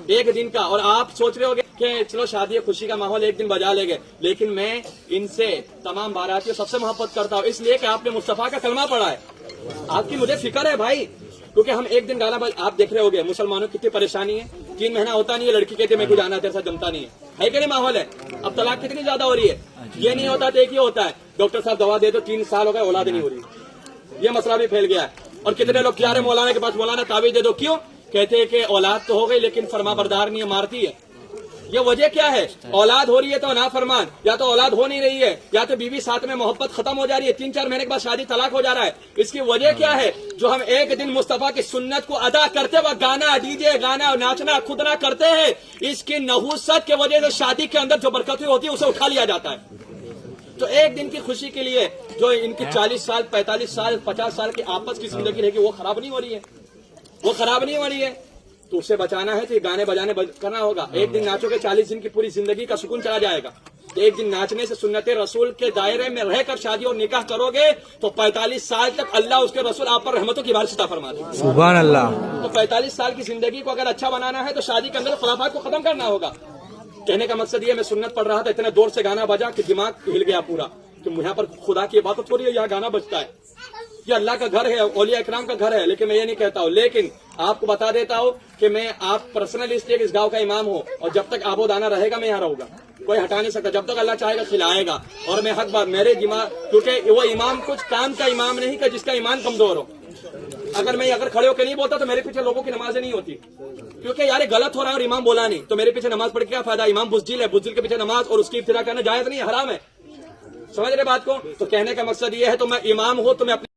ایک دن کا. اور آپ سوچ رہے ہوگے کہ چلو شادی خوشی کا ماحول ایک دن بجا لے گے, لیکن میں ان سے تمام باراتیوں سب سے محبت کرتا ہوں, اس لیے کہ آپ نے مصطفیٰ کا کلمہ پڑھا ہے. آپ کی مجھے فکر ہے بھائی, کیونکہ ہم ایک دن گانا آپ دیکھ رہے ہوگے مسلمانوں کی کتنی پریشانی ہے. 3 مہینہ ہوتا نہیں ہے, لڑکی کہتے میں کو جانا تیرے ساتھ جمتا نہیں ہے کہ نہیں ماحول ہے. اب طلاق کتنی زیادہ ہو رہی ہے. یہ نہیں ہوتا تو ایک ہی ہوتا ہے, ڈاکٹر صاحب دوا دے دو 3 سال ہو گئے اولاد نہیں ہو رہی. یہ مسئلہ بھی پھیل گیا ہے. اور کتنے لوگ کیا رہے مولانا کے پاس, مولانا تعویذ دے دو, کیوں کہتے ہیں کہ اولاد تو ہو گئی لیکن فرما بردار نہیں ہے, مارتی ہے. یہ وجہ کیا ہے؟ اولاد ہو رہی ہے تو نافرمان, یا تو اولاد ہو نہیں رہی ہے, یا تو بیوی ساتھ میں محبت ختم ہو جا رہی ہے, 3-4 مہینے کے بعد شادی طلاق ہو جا رہا ہے. اس کی وجہ کیا ہے؟ جو ہم ایک دن مصطفیٰ کی سنت کو ادا کرتے وقت گانا ڈی جے گانا ناچنا کودنا کرتے ہیں, اس کی نحوست کی وجہ سے شادی کے اندر جو برکتیں ہوتی ہے اسے اٹھا لیا جاتا ہے. تو ایک دن کی خوشی کے لیے جو ان کی 40 سال 45 سال 50 سال کی آپس کی زندگی رہے گی وہ خراب نہیں ہو رہی ہے, وہ خراب نہیں ہو رہی ہے. تو اسے بچانا ہے تو یہ گانے بجانے کرنا ہوگا. ایک دن ناچو گے 40 دن کی پوری زندگی کا سکون چلا جائے گا. ایک دن ناچنے سے سنت رسول کے دائرے میں رہ کر شادی اور نکاح کرو گے تو 45 سال تک اللہ اس کے رسول آپ پر رحمتوں کی بارش عطا فرماتے ہیں. سبحان اللہ. تو 45 سال کی زندگی کو اگر اچھا بنانا ہے تو شادی کے اندر خرافات کو ختم کرنا ہوگا. کہنے کا مقصد یہ, میں سنت پڑھ رہا تھا, اتنے دور سے گانا بجا کہ دماغ ہل گیا پورا, کہ یہاں پر خدا کی عبادت ہو رہی ہے, یہاں گانا بجتا ہے. یہ اللہ کا گھر ہے, اولیاء اکرام کا گھر ہے, لیکن میں یہ نہیں کہتا ہوں. لیکن آپ کو بتا دیتا ہوں کہ میں آپ پرسنلی اس گاؤں کا امام ہوں, اور جب تک آب و دانا رہے گا میں یہاں رہوں گا, کوئی ہٹا نہیں سکتا. جب تک اللہ چاہے گا کھلائے گا. اور میں حق بات میرے دماغ, کیونکہ وہ امام کچھ کام کا امام نہیں کہ جس کا ایمان کمزور ہو. اگر کھڑے ہو کے نہیں بولتا تو میرے پیچھے لوگوں کی نمازیں نہیں ہوتی, کیونکہ یار غلط ہو رہا ہے اور امام بولا نہیں, تو میرے پیچھے نماز پڑھ کے کیا فائدہ. امام بزدل ہے, بزدل کے پیچھے نماز اور اس کی ابتدا کرنا جائز نہیں ہے, حرام ہے. سمجھ رہے بات کو؟ تو کہنے کا مقصد یہ ہے, تو میں امام ہوں تو میں اپنے